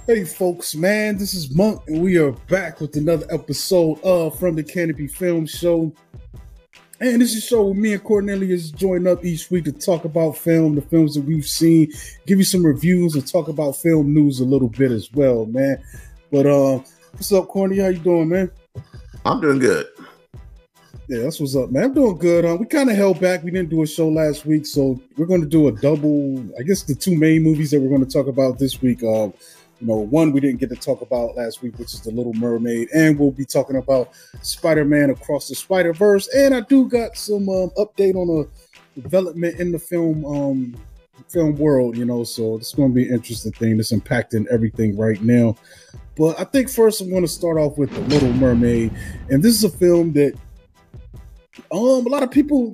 Hey folks, man, this is Monk, and we are back with another episode of From the Canopy Film Show. And this is a show where me and Cornelius join up each week to talk about film, the films that we've seen, give you some reviews, and talk about film news a little bit as well, man. But what's up, Corny? How you doing, man? I'm doing good. Yeah, that's what's up, man. I'm doing good. We kind of held back. We didn't do a show last week, so we're going to do a double. I guess the two main movies that we're going to talk about this week. One we didn't get to talk about last week, which is The Little Mermaid, and we'll be talking about Spider-Man Across the Spider-Verse. And I do got some update on a development in the film world, so it's going to be an interesting thing that's impacting everything right now. But I think first I'm going to start off with The Little Mermaid, and this is a film that a lot of people,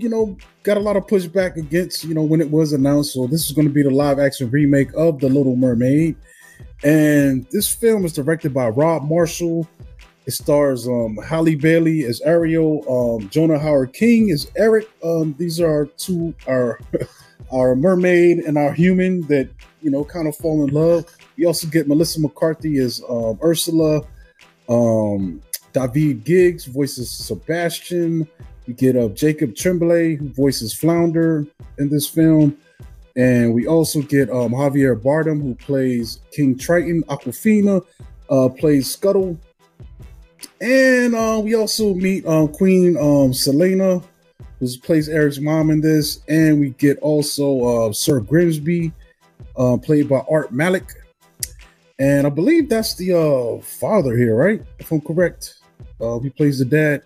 got a lot of pushback against, when it was announced. So this is going to be the live action remake of The Little Mermaid. And this film is directed by Rob Marshall. It stars Halle Bailey as Ariel, Jonah Hauer-King as Eric. These are our mermaid and our human that, kind of fall in love. We also get Melissa McCarthy as Ursula. David Giggs voices Sebastian. We get Jacob Tremblay, who voices Flounder in this film. And we also get Javier Bardem, who plays King Triton. Aquafina plays Scuttle. And we also meet Queen Selena, who plays Eric's mom in this. And we get also Sir Grimsby, played by Art Malik. And I believe that's the father here, right? If I'm correct. He plays the dad.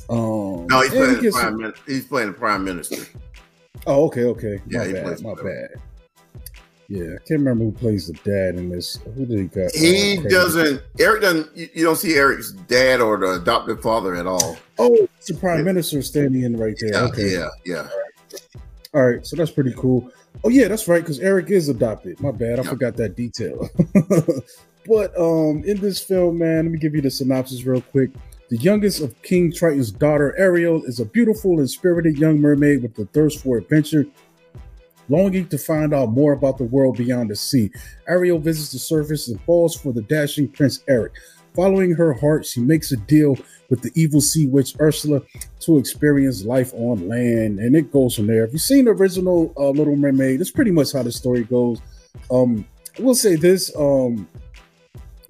No, he's playing the prime minister. Oh, okay. Yeah, My bad. Yeah, I can't remember who plays the dad in this. Who did he got? Eric doesn't. You don't see Eric's dad or the adopted father at all. Oh, it's the prime minister standing in right there. Yeah, okay. Yeah. All right, so that's pretty cool. Oh yeah, that's right, because Eric is adopted. My bad, I forgot that detail. But in this film, man, let me give you the synopsis real quick. The youngest of King Triton's daughter, Ariel, is a beautiful and spirited young mermaid with a thirst for adventure, longing to find out more about the world beyond the sea. Ariel visits the surface and falls for the dashing Prince Eric. Following her heart, she makes a deal with the evil sea witch Ursula to experience life on land, and it goes from there. If you've seen the original Little Mermaid, that's pretty much how the story goes. I will say this.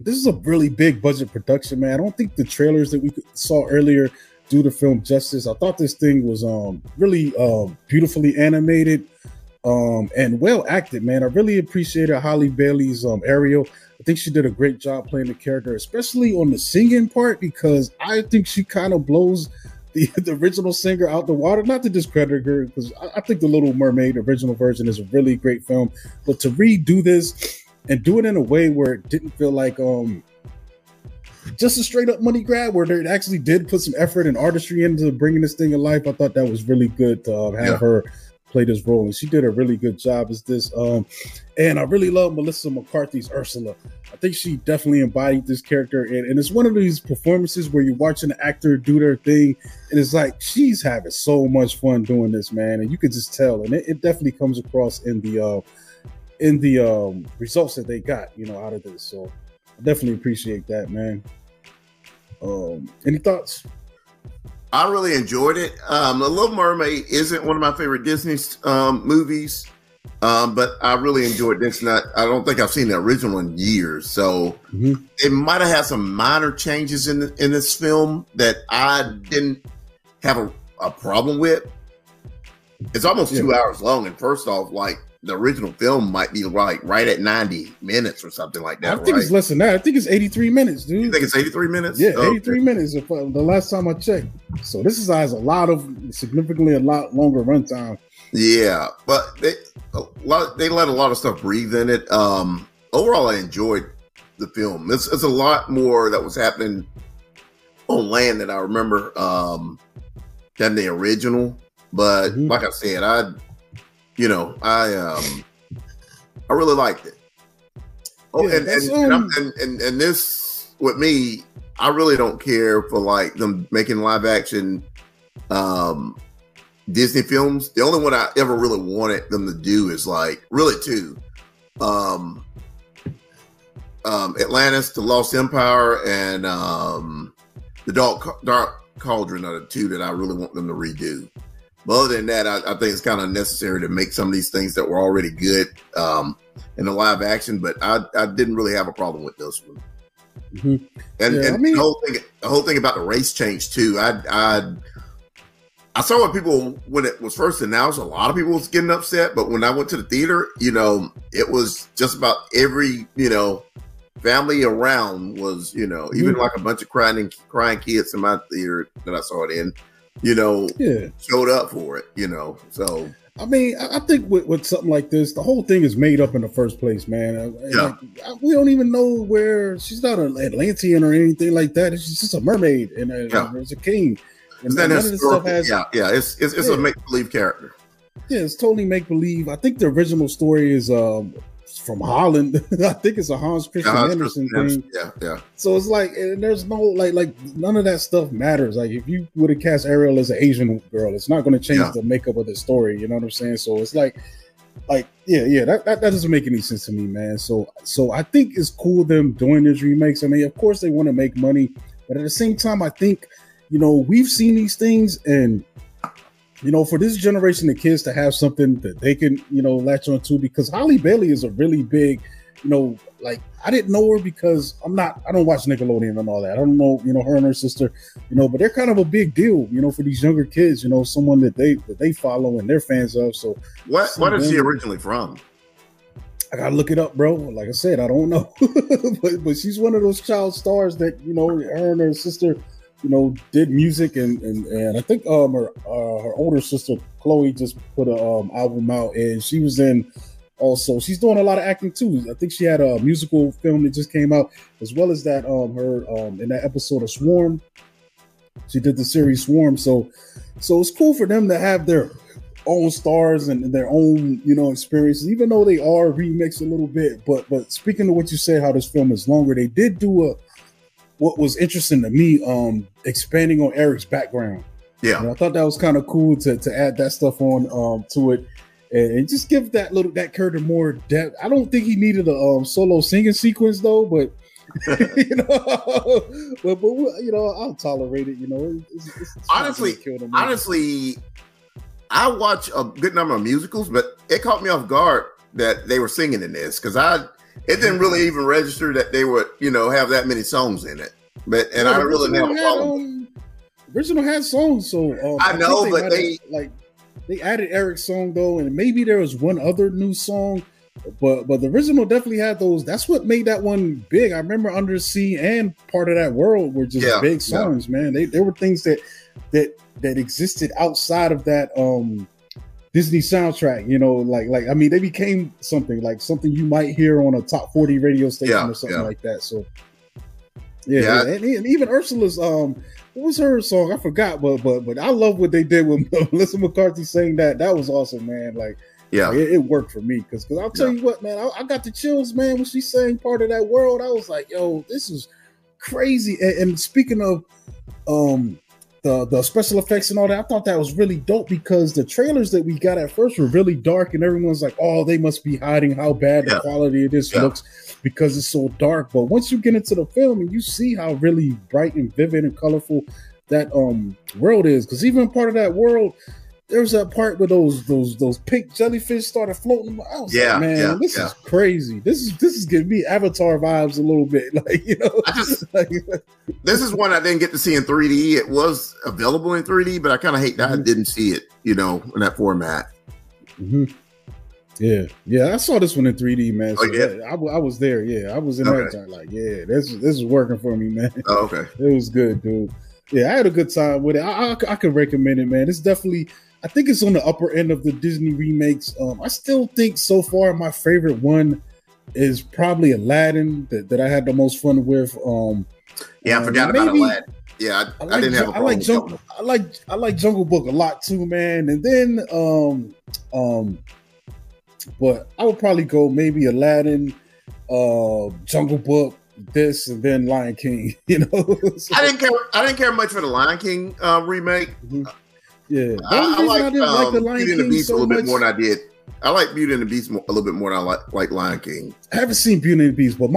This is a really big budget production, man. I don't think the trailers that we saw earlier do the film justice. I thought this thing was really beautifully animated and well acted, man. I really appreciated Halle Bailey's Ariel. I think she did a great job playing the character, especially on the singing part, because I think she kind of blows the original singer out the water. Not to discredit her, because I think the Little Mermaid original version is a really great film. But to redo this and do it in a way where it didn't feel like just a straight up money grab, where they actually did put some effort and artistry into bringing this thing to life. I thought that was really good to have her play this role, and she did a really good job as this. And I really love Melissa McCarthy's Ursula. I think she definitely embodied this character, and it's one of these performances where you're watching an actor do their thing, and it's like she's having so much fun doing this, man, and you could just tell, and it definitely comes across in the results that they got, out of this. So I definitely appreciate that, man. Any thoughts? I really enjoyed it. The Little Mermaid isn't one of my favorite Disney movies, but I really enjoyed this. I don't think I've seen the original in years, so it might have had some minor changes in this film that I didn't have a problem with. It's almost 2 hours long, and first off, like, the original film might be like right at 90 minutes or something like that. I think it's less than that. I think it's 83 minutes, dude. You think it's 83 minutes? Yeah, 83 minutes the last time I checked. So this has significantly a lot longer runtime. Yeah, but they let a lot of stuff breathe in it. Overall, I enjoyed the film. It's a lot more that was happening on land than I remember than the original. But like I said, I really liked it. Oh, yeah, and this with me, I really don't care for like them making live action Disney films. The only one I ever really wanted them to do is like really two. Atlantis, The Lost Empire, and the Dark Cauldron are the two that I really want them to redo. But other than that, I think it's kind of necessary to make some of these things that were already good in the live action. But I didn't really have a problem with this one. Mm-hmm. And the whole thing about the race change too. I saw what people, when it was first announced, a lot of people was getting upset. But when I went to the theater, it was just about every family around was even like a bunch of crying kids in my theater that I saw it in. Showed up for it, so. I mean, I think with something like this, the whole thing is made up in the first place, man. We don't even know where she's not an Atlantean or anything like that. She's just a mermaid and there's a king. And none of this stuff has. It's a make-believe character. Yeah, it's totally make-believe. I think the original story is from Holland. I think it's a Hans Christian Andersen thing. Yeah. So it's like, and there's no like none of that stuff matters. Like if you would have cast Ariel as an Asian girl, it's not going to change the makeup of the story. You know what I'm saying? So it's like that doesn't make any sense to me, man. So I think it's cool them doing these remakes. I mean, of course they want to make money, but at the same time, I think we've seen these things and. For this generation of kids to have something that they can, latch on to, because Halle Bailey is a really big, I didn't know her because I don't watch Nickelodeon and all that. I don't know, her and her sister, but they're kind of a big deal, for these younger kids, someone that they follow and they're fans of. So what is she originally from? I gotta look it up, bro. Like I said, I don't know, but she's one of those child stars that, her and her sister, did music and I think her older sister Chloe just put a album out and she was in also. She's doing a lot of acting too. I think she had a musical film that just came out, as well as that her in that episode of Swarm. She did the series Swarm. So it's cool for them to have their own stars and their own experiences, even though they are remixed a little bit. But speaking of what you said, how this film is longer, they did do what was interesting to me, expanding on Eric's background. Yeah, I thought that was kind of cool to add that stuff on to it and just give that character more depth. I don't think he needed a solo singing sequence though, but I'll tolerate it. It's honestly, I watch a good number of musicals, but it caught me off guard that they were singing in this because it didn't really even register that they would, have that many songs in it. But I really didn't have a problem. Original had songs, so I know, but they added Eric's song though, and maybe there was one other new song, but the original definitely had those. That's what made that one big. I remember Undersea and Part of That World were just big songs, man. They were things that existed outside of that Disney soundtrack, I mean, they became something you might hear on a top 40 radio station or something like that. So, and even Ursula's, what was her song? I forgot, but I love what they did with Melissa McCarthy saying that. That was awesome, man. It worked for me because I'll tell you what, man, I got the chills, man, when she sang Part of That World. I was like, yo, this is crazy. And speaking of, the special effects and all that, I thought that was really dope because the trailers that we got at first were really dark and everyone's like, oh, they must be hiding how bad the quality of this looks because it's so dark. But once you get into the film and you see how really bright and vivid and colorful that world is, because even Part of That World, there's that part where those pink jellyfish started floating. I was like, man, this is crazy. This is giving me Avatar vibes a little bit. This is one I didn't get to see in 3D. It was available in 3D, but I kind of hate that I didn't see it, in that format. Mm-hmm. Yeah, I saw this one in 3D, man. So I was there. Yeah, I was in that time. This is working for me, man. Oh, okay. It was good, dude. Yeah, I had a good time with it. I could recommend it, man. It's definitely. I think it's on the upper end of the Disney remakes. I still think so far my favorite one is probably Aladdin that I had the most fun with. I forgot about Aladdin. Yeah, I didn't have a problem. I like Jungle Book a lot too, man. And then but I would probably go maybe Aladdin, Jungle Book, this, and then Lion King. So, I didn't care much for the Lion King remake. Mm-hmm. Yeah, I like the Lion Beauty and the King Beast so a little bit much. more than I did. I like Beauty and the Beast a little bit more than I like Lion King. I haven't seen Beauty and the Beast, but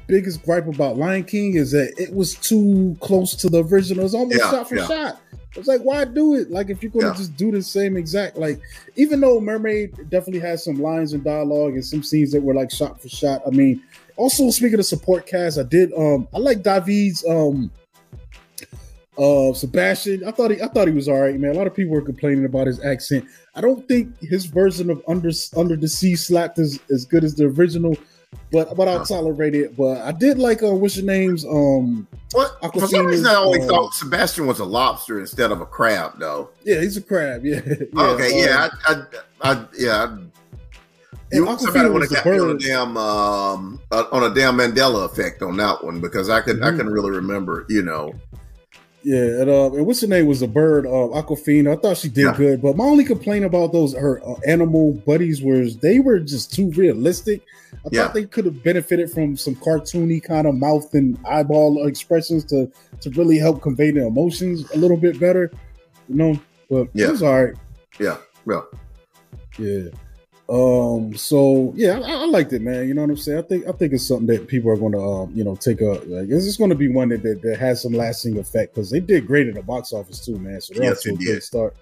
biggest gripe about Lion King is that it was too close to the original. It's almost shot for shot. It's like, why do it? Like, if you're going to just do the same exact, like, even though Mermaid definitely has some lines and dialogue and some scenes that were like shot for shot. I mean, also speaking of support cast, I like David's Sebastian. I thought he was all right, man. A lot of people were complaining about his accent. I don't think his version of Under the Sea slapped as good as the original, but I'll tolerate it. But I did like what's your name's For some reason, I only thought Sebastian was a lobster instead of a crab, though. Yeah, he's a crab. Yeah. Okay. Somebody would have got me on a damn Mandela effect on that one, because I couldn't really remember, you know. Yeah, and what's her name was a bird, Aquafina. I thought she did good, but my only complaint about her animal buddies was they were just too realistic. I thought they could have benefited from some cartoony kind of mouth and eyeball expressions to really help convey the emotions a little bit better, you know. But it was all right. Yeah. So I liked it, man. You know what I'm saying? I think it's something that people are going to take a. Like, it's going to be one that has some lasting effect, because they did great at the box office too, man. So they're off to a good start.